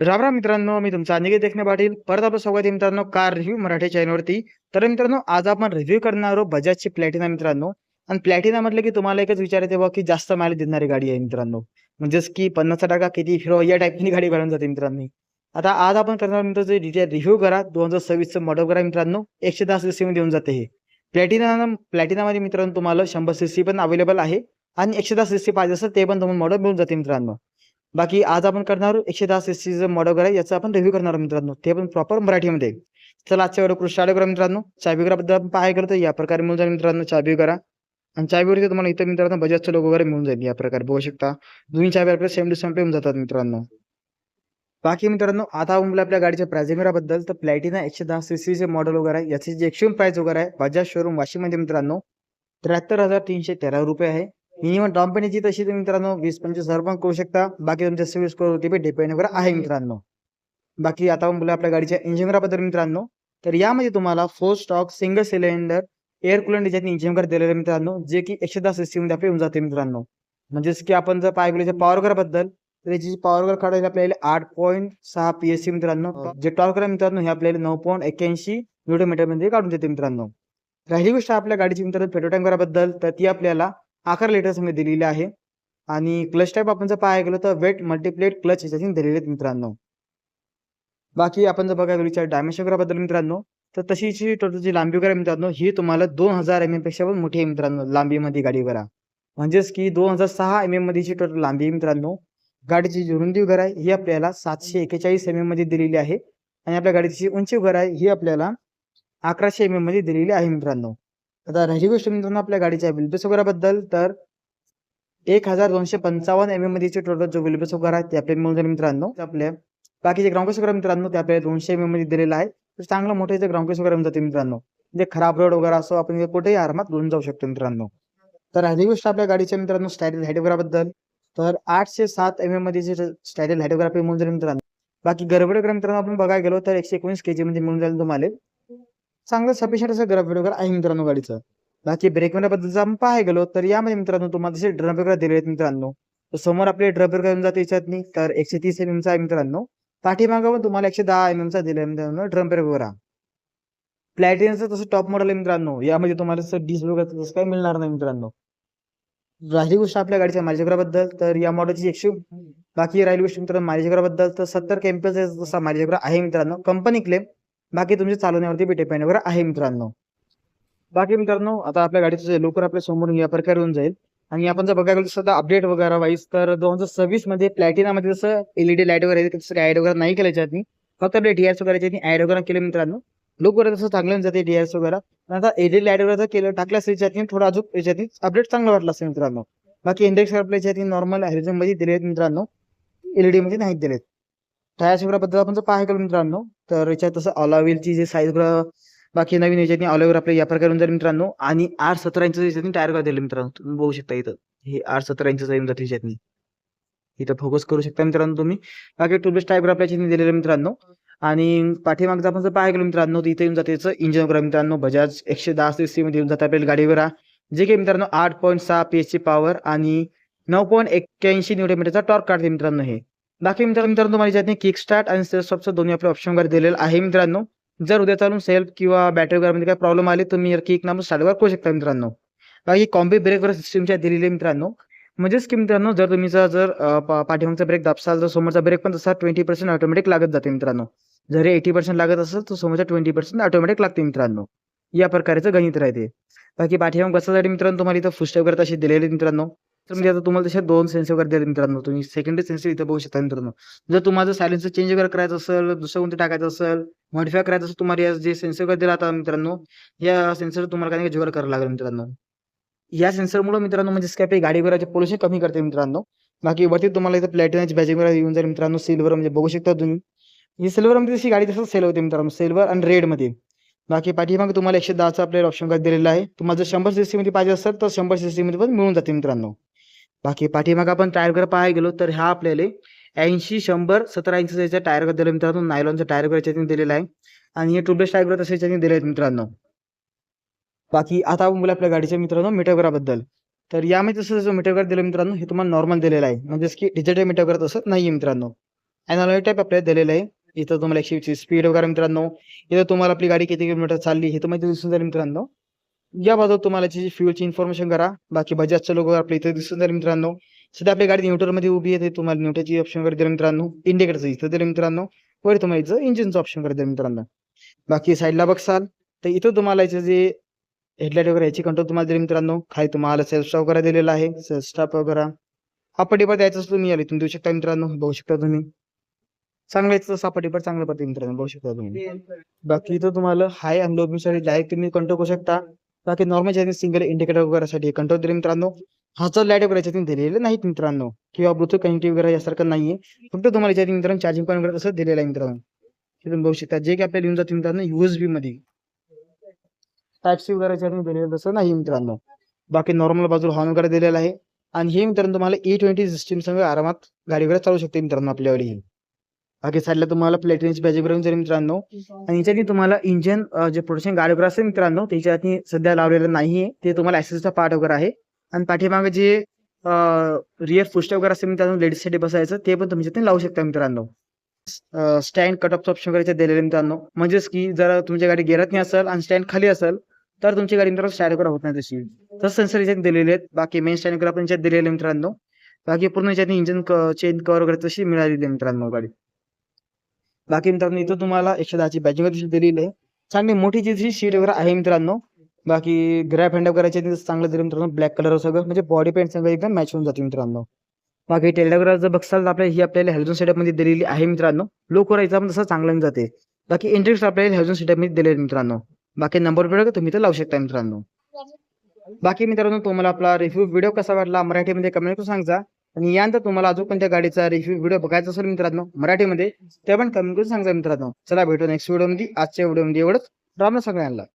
राम राम मित्रांनो, मी तुमचा अनिकेत देखणे पाटील. परत आपलं स्वागत आहे मित्रांनो कार रिव्ह्यू मराठी चॅनलवरती. तर मित्रांनो, आज आपण रिव्ह्यू करणार आहोत बजाजची प्लॅटिना मित्रांनो. आणि प्लॅटिना म्हटलं की तुम्हाला एकच विचारायचं बघा की जास्त मायलेज देणारी गाडी आहे मित्रांनो. म्हणजेच की 50% किती फिरवा या टाईपची गाडी बनवून जाते मित्रांनो. आता आज आपण करणार मित्रांनो डिटेल रिव्ह्यू करा. 2026चं मॉडेल करा मित्रांनो. 110 सीसी मध्ये येऊन जाते हे. प्लॅटिनामध्ये मित्रांनो तुम्हाला 100 सीसी पण अवेलेबल आहे आणि 110 सीसी पाहिजे असेल ते पण तुम्हाला मॉडेल मिळून जाते मित्रांनो. बाकी आज आपण करणार आहोत 110 सीसीचं मॉडेल आहे याचा आपण रिव्ह्यू करणार आहोत मित्रांनो. ते पण प्रॉपर मराठीमध्ये. चला आजच्या व्हिडिओ स्टार्ट करूया मित्रांनो. चावी वगैरेबद्दल आपण पाहायला गेलो तर या प्रकारे मिळून जाईल मित्रांनो चावी वगैरे. आणि चावीवरती तुम्हाला इथं मित्रांनो बजाजचा लोगो वगैरे मिळून जाईल या प्रकारे बघू शकता. दोन्ही चावी आपल्याला सेम टू सेम येऊन जातात मित्रांनो. बाकी मित्रांनो आता आपण बोलूया आपल्या गाडीच्या प्राइसिंग बद्दल. तर प्लॅटिना 110 सीसीचे मॉडेल वगैरे आहे. याची जी एक्स्ट्रीम प्राइस वगैरे आहे बजाज शोरूम वाशीमध्ये मित्रांनो 73,313 रुपये आहे. मिनिमम डाऊन पेमेंटची तशी तुम्ही मित्रांनो 20-25,000 पण करू शकता. बाकी तुमच्या सिव्हिल स्कोरवरती पण डिपेंड वगैरे आहे मित्रांनो. बाकी आता आपण बोलूया आपल्या गाडीच्या इंजिन बद्दल मित्रांनो. तर यामध्ये तुम्हाला 4 stock single cylinder air coolant design engine वगैरे दिलेलं आहे मित्रांनो, जे की 110 सीसी मध्ये आपले येऊन जाते मित्रांनो. म्हणजेच की आपण जर पाहिलं पॉवर वगैरे बद्दल तर याची पॉवर वगैरे काढायला आपल्याला 8.6 पीएससी मित्रांनो. जे टॉर्क आहे मित्रांनो हे आपल्याला 9.81 न्यूटन मीटर मध्ये काढून देते मित्रांनो. राहिली गोष्ट आपल्या गाडीची मित्रांनो पेट्रोल टँक बद्दल तर ती आपल्याला 11 लिटर्स मध्ये दिलेली आहे. आणि क्लच टाईप आपण जर पाहायला गेलो तर वेट मल्टीप्लेट क्लच याच्यातून दिलेले आहेत मित्रांनो. बाकी आपण जर बघायला गेलो डायमेन्शन वगैरे बद्दल मित्रांनो तर तशीची टोटलची लांबी वगैरे मित्रांनो ही तुम्हाला 2000 mm पेक्षा पण मोठी आहे मित्रांनो लांबीमध्ये गाडी वगैरे. म्हणजेच की 2006 mm मध्येची टोटल लांबी आहे मित्रांनो. गाडीची जी रुंदी वगैरे आहे ही आपल्याला 741 mm मध्ये दिलेली आहे. आणि आपल्या गाडीची उंची वगैरे आहे ही आपल्याला 1100 mm मध्ये दिलेली आहे मित्रांनो. आता राहिली गोष्ट मित्रांनो आपल्या गाडीच्या व्हीलबेस वगैरे बद्दल तर 1255 mm मध्येचे टोटल जो व्हीलबेस वगैरे आहे ते आपल्याला मिळून जाईल मित्रांनो. आपल्या बाकीचे ग्राउंड वगैरे मित्रांनो ते आपल्याला 200 mm मध्ये दिलेलं आहे. तर चांगलं मोठं इथे ग्राउंड वगैरे होऊन जाते मित्रांनो. म्हणजे खराब रोड वगैरे असो आपण कुठेही आरामात घेऊन जाऊ शकतो मित्रांनो. तर राहिली गोष्ट आपल्या गाडीच्या मित्रांनो स्टाईल हाईट वगैरे बद्दल तर 807 mm मध्ये स्टाईल हाईट वगैरे मिळून जाईल मित्रांनो. बाकी गरबड वगैरे मित्रांनो आपण बघायला गेलो तर 119 kg मध्ये मिळून जाईल तुम्हाला. चांगलं सफिशियंट असं गरबड वगैरे आहे मित्रांनो गाडीचं. बाकी ब्रेक बद्दल जर आपण पाहायला गेलो तर यामध्ये मित्रांनो तुम्हाला जसे ड्रम वगैरे दिले आहेत मित्रांनो. तर समोर आपले ड्रम वगैरे येऊन जाते याच्यातनी तर 130 mm चा आहे मित्रांनो. पाठीमागं पण तुम्हाला 110 mm चा दिलाय मित्रांनो ड्रम ब्रेक वगैरे. प्लॅटिनाचं तसं टॉप मॉडेल आहे मित्रांनो. यामध्ये तुम्हाला तसं डिस्क वगैरे तसं काही मिळणार नाही मित्रांनो. राहिली गोष्ट आपल्या गाडीच्या मायलेज बद्दल तर या मॉडेलची 100 बाकी राहिली गोष्ट मित्रांनो मायलेज बद्दल तर 70 kmph तसा मायलेज आहे मित्रांनो कंपनी क्लेम. बाकी तुमच्या चालवण्यावरती बी डिपेंड वगैरे आहे मित्रांनो. बाकी मित्रांनो आता आपल्या गाडीचं लवकर आपल्या समोर या प्रकारे होऊन जाईल. आणि आपण जर बघायला गेलो सध्या अपडेट वगैरे वाईज तर 2026 मध्ये प्लॅटिनामध्ये जसं एलईडी लाईट वगैरे तसं ऍड वगैरे नाही केलं याच्यातनी. फक्त आपले डीआरएस वगैरे ऍड वगैरे केले मित्रांनो. लोक वगैरे तसं चांगलं जाते डीआरएस वगैरे. आता एलईडी लाईट वगैरे जर केलं टाकलं असेल याच्यातनी थोडं अजून याच्यातनी अपडेट चांगलं वाटलं असेल मित्रांनो. बाकी इंडेक्स आपल्या याच्यातनी नॉर्मल हॅरिझन मध्ये दिलेत मित्रांनो. एलईडी मध्ये नाही दिलेत. टायर्स वगैरे बद्दल आपण जर पाहायला गेलो मित्रांनो तर याच्यात तसं ऑलाव्हिलची जी साईज बाकी नवीन याच्यातनी ऑलिव्हर आपल्या या प्रकारे जाईल मित्रांनो. आणि 8-17 इंच याच्यातनी टायर दिले मित्रांनो तुम्ही बघू शकता इथं. हे 8-17 इंच येऊन जाते याच्यातनी. इथं फोकस करू शकता मित्रांनो तुम्ही. बाकी टूलबेस टाईप आपल्या याच्यातनी दिलेलं मित्रांनो. आणि पाठीमागचं आपण जर पाहायला गेलो मित्रांनो तर इथे येऊन जाते याचं इंजिन वगैरे मित्रांनो बजाज 110 सीसी मध्ये येऊन जाते आपल्याला गाडीवर. जे काही मित्रांनो 8.6 पीएचची पॉवर आणि 9.81 न्यूटन मीटरचा टॉर्क काढते मित्रांनो हे. बाकी मित्रांनो तुम्हाला याच्यातनी किक स्टार्ट आणि सेल्फ स्टॉपचं दोन्ही आपले ऑप्शन वगैरे दिलेलं आहे मित्रांनो. जर उद्या चालून सेल्फ किंवा बॅटरी वगैरे मध्ये काही प्रॉब्लेम आले तुम्ही किक नाम स्टार्ट वगैरे करू शकता मित्रांनो. बाकी कॉम्बी ब्रेक वगैरे सिस्टमच्या दिलेली मित्रांनो. म्हणजेच की मित्रांनो जर तुम्ही जर पाठीमागचा ब्रेक दाबसाल तर समोरचा ब्रेक पण तसा 20% ऑटोमॅटिक लागत जाते मित्रांनो. जर 80% लागत असेल तर समोरचा 20% ऑटोमॅटिक लागते मित्रांनो. या प्रकारचं गणित राहते. बाकी पाठीमाग बसण्यासाठी मित्रांनो तुम्हाला इथं फुस्टेप वगैरे तसे दिलेले मित्रांनो. तर म्हणजे आता तुम्हाला तसे 2 सेन्सर वगैरे दिले मित्रांनो. तुम्ही सेकंडरी सेन्सर इथं बघू शकता मित्रांनो. जर तुम्हाला सायलेन्सर चेंज वगैरे करायचं असेल दुसरं कोणतं टाकायचं असेल मॉडिफाय करायचं असेल तुम्हाला या जे सेन्सर वगैरे दिला आता मित्रांनो या सेन्सर तुम्हाला काही जुगाड करावं लागेल मित्रांनो. या सेन्सरमुळे मित्रांनो म्हणजे स्कॅप गाडी वगैरे पोल्युशन कमी करते मित्रांनो. बाकी वरती तुम्हाला इथं प्लॅटिनाची बॅजिंग वगैरे येऊन जाईल मित्रांनो. सिल्वर म्हणजे बघू शकता तुम्ही. ही सिल्वर मध्ये तशी गाडी तसं सेल होते मित्रांनो सिल्वर आणि रेड मध्ये. बाकी पाठीमागे तुम्हाला 110चा आपल्याला ऑप्शन काय दिलेला आहे. तुम्हाला जर 100 सीसी मध्ये पाहिजे असेल तर 100 सीसी मध्ये पण मिळून जाते मित्रांनो. बाकी पाठीमागे आपण टायर वगैरे पाहायला गेलो तर हा आपल्याला 80 100 17 इंचचा टायर वगैरे दिला मित्रांनो. नायलॉनचा टायर वगैरे याच्यातून दिलेला आहे. आणि हे ट्यूबलेस टायर वगैरे तसे याच्यातून दिले आहेत मित्रांनो. बाकी आता आपण बोलूया आपल्या गाडीच्या मित्रांनो मीटर वगैरे बद्दल. तर यामध्ये तसं मीटर वगैरे दिलं मित्रांनो हे तुम्हाला नॉर्मल दिलेलं आहे. म्हणजेच की डिजिटल मीटर वगैरे तसं नाहीये मित्रांनो. अॅनालॉग टाईप आपल्याला दिलेलं आहे. इथं तुम्हाला 120 स्पीड वगैरे मित्रांनो. इथं तुम्हाला आपली गाडी किती किलोमीटर चालली हे तुम्हाला दिसून जाईल मित्रांनो. या बाजूला तुम्हाला याची फ्युएलची इन्फॉर्मेशन करा. बाकी बजाजचा लोगो आपल्या इथे दिसून जाईल मित्रांनो. सध्या आपली गाडी न्यूट्रलमध्ये उभी आहे. तुम्हाला न्यूट्रलची ऑप्शन वगैरे दिलं मित्रांनो. इंडिकेटरचं इथं दिलं मित्रांनो. वर तुम्हाला इथं इंजिनचं ऑप्शन वगैरे दिलं मित्रांनो. बाकी साईडला बघसाल तर इथं तुम्हाला याचं जे हेडलाईट वगैरे याची कंट्रोल तुम्हाला दिली मित्रांनो. खाली तुम्हाला सेल्फ स्टॉप वगैरे दिलेला आहे. सेल्फ स्टॉप वगैरे हा पट्टीवर द्यायचं असं तुम्ही तुम्ही देऊ शकता मित्रांनो. बघू शकता तुम्ही चांगलं याचं सपाटीवर चांगलं पडते मित्रांनो. बघू शकता तुम्ही. बाकी इथं तुम्हाला हाय आणि लो साठी डायरेक्ट तुम्ही कंट्रोल करू शकता. बाकी नॉर्मल सिंगल इंडिकेटर वगैरेसाठी कंट्रोल दिले मित्रांनो. ह्याचं लाईट वगैरे याच्यातून दिलेले नाहीत मित्रांनो किंवा ब्लूटूथ कनेक्टिव्ह वगैरे यासारखं नाहीये. फक्त तुम्हाला याच्यात मित्रांनो चार्जिंग पॉईंट वगैरे तसं दिलेलं आहे मित्रांनो. तुम्ही बघू शकता जे की आपल्याला येऊन जाते मित्रांनो USB मध्ये. टाइप सी वगैरे याच्यातून दिलेलं तसं नाही मित्रांनो. बाकी नॉर्मल बाजूला हॉर्न वगैरे दिलेला आहे. आणि हे मित्रांनो तुम्हाला E20 सिस्टीम संग आरामात गाडी वगैरे चालू शकते मित्रांनो आपल्याकडे. बाकी साईडला तुम्हाला प्लेटिनची बॅज वगैरे जाईल मित्रांनो. आणि याच्यातनी तुम्हाला इंजिन जे प्रोडक्शन गाडी वगैरे असेल मित्रांनो त्याच्यातनी सध्या लावलेलं नाहीये. ते तुम्हाला ऍक्सेसचा पार्ट वगैरे आहे. आणि पाठीमागे जे रिअर फुटस्टेप वगैरे असेल मित्रांनो लेडीजसाठी बसायचं ते पण तुम्ही लावू शकता मित्रांनो. स्टँड कट ऑफचं ऑप्शन वगैरे दिलेलं मित्रांनो. म्हणजेच की जर तुमची गाडी गेअरात नाही असेल आणि स्टँड खाली असेल तर तुमची गाडी मित्रांनो स्टँड वगैरे होत नाही तशी. तसं सेन्सर याच्यात दिलेले आहेत. बाकी मेन स्टँड वगैरे आपण याच्यात दिलेले मित्रांनो. बाकी पूर्ण याच्यात इंजिन चेन कव्हर वगैरे तशी मिळालेली आहे मित्रांनो गाडी. बाकी मित्रांनो इथं तुम्हाला 110ची बॅजिंग दिलेली आहे. चांगली मोठी जी सीट वगैरे आहे मित्रांनो. बाकी ग्रॅब हँड वगैरे चांगलं दिलं मित्रांनो. ब्लॅक कलर सगळं म्हणजे बॉडी पेंट सगळं एकदम मॅच होऊन जाते मित्रांनो. बाकी टेलर जर बघसाल तर आपल्याला ही आपल्याला हॅलोजन सेटअप मध्ये दिलेली आहे मित्रांनो. लो करायचा पण तसं चांगलं येऊन जाते. बाकी इंट्रेक्स आपल्याला हॅलोजन सेटअप मध्ये दिलेले मित्रांनो. बाकी नंबर प्लेट तुम्ही तर लावू शकता मित्रांनो. बाकी मित्रांनो तुम्हाला आपला रिव्ह्यू व्हिडिओ कसा वाटला मराठीमध्ये कमेंट करून सांगा. आणि यानंतर तुम्हाला अजून कोणत्या गाडीचा रिव्ह्यू व्हिडिओ बघायचा असेल मित्रांनो मराठीमध्ये ते पण कमेंट करून सांगा मित्रांनो. चला भेटू नेक्स्ट व्हिडिओ मध्ये. आजच्या व्हिडिओ मध्ये एवढंच. राम सगळ्यांना.